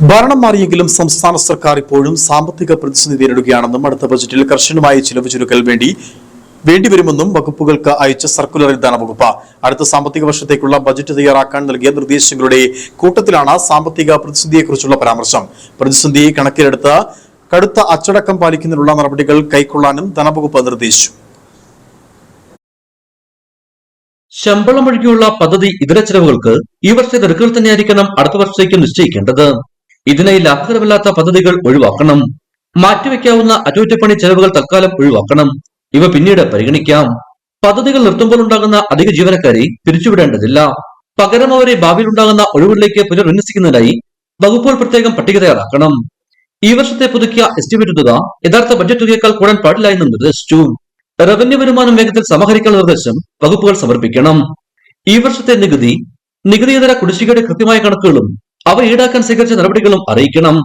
ഭരണം മാറിയെങ്കിലും സംസ്ഥാന സർക്കാർ ഇപ്പോഴും സാമ്പത്തിക പ്രതിസന്ധി നേരിടുകയാണെന്നും അടുത്ത ബജറ്റിൽ കർശനമായ ചിലവ് ചുരുക്കൽ വേണ്ടിവരുമെന്നും വകുപ്പുകൾക്ക് അയച്ച സർക്കുലറിൽ ധനവകുപ്പ് അടുത്ത സാമ്പത്തിക വർഷത്തേക്കുള്ള ബജറ്റ് തയ്യാറാക്കാൻ നൽകിയ നിർദ്ദേശങ്ങളുടെ കൂട്ടത്തിലാണ് സാമ്പത്തിക പ്രതിസന്ധിയെക്കുറിച്ചുള്ള പരാമർശം. പ്രതിസന്ധിയെ കണക്കിലെടുത്ത് കടുത്ത അച്ചടക്കം പാലിക്കുന്നതിനുള്ള നടപടികൾ കൈക്കൊള്ളാനും ധനവകുപ്പ് നിർദ്ദേശിച്ചു. ശമ്പളം ഒഴികെയുള്ള പദ്ധതി ഇതര ചെലവുകൾക്ക് ഈ വർഷത്തെ നിരക്കുകൾ തന്നെയായിരിക്കണം അടുത്ത വർഷത്തേക്ക് നിശ്ചയിക്കേണ്ടത്. ഇതിനായി ലാഭകരമല്ലാത്ത പദ്ധതികൾ ഒഴിവാക്കണം. മാറ്റിവെക്കാവുന്ന അറ്റകുറ്റപ്പണി ചെലവുകൾ തൽക്കാലം ഒഴിവാക്കണം. ഇവ പിന്നീട് പരിഗണിക്കാം. പദ്ധതികൾ നിർത്തുമ്പോൾ ഉണ്ടാകുന്ന അധിക ജീവനക്കാരെ പിരിച്ചുവിടേണ്ടതില്ല. പകരം അവരെ ഭാവിയിൽ ഉണ്ടാകുന്ന ഒഴിവുകളിലേക്ക് പുനർവിന്യസിക്കുന്നതിനായി വകുപ്പുകൾ പ്രത്യേകം പട്ടിക തയ്യാറാക്കണം. ഈ വർഷത്തെ പുതുക്കിയ എസ്റ്റിമേറ്റ് തുക യഥാർത്ഥ ബഡ്ജറ്റ് തുകയേക്കാൾ കൂടാൻ പാടില്ല എന്നും നിർദ്ദേശിച്ചു. റവന്യൂ വരുമാനം വേഗത്തിൽ സമാഹരിക്കാനുള്ള നിർദ്ദേശം വകുപ്പുകൾ സമർപ്പിക്കണം. ഈ വർഷത്തെ നികുതിയിതര കുടിശ്ശികയുടെ കൃത്യമായ കണക്കുകളും അവ ഈടാക്കാൻ സ്വീകരിച്ച നടപടികളും അറിയിക്കണം.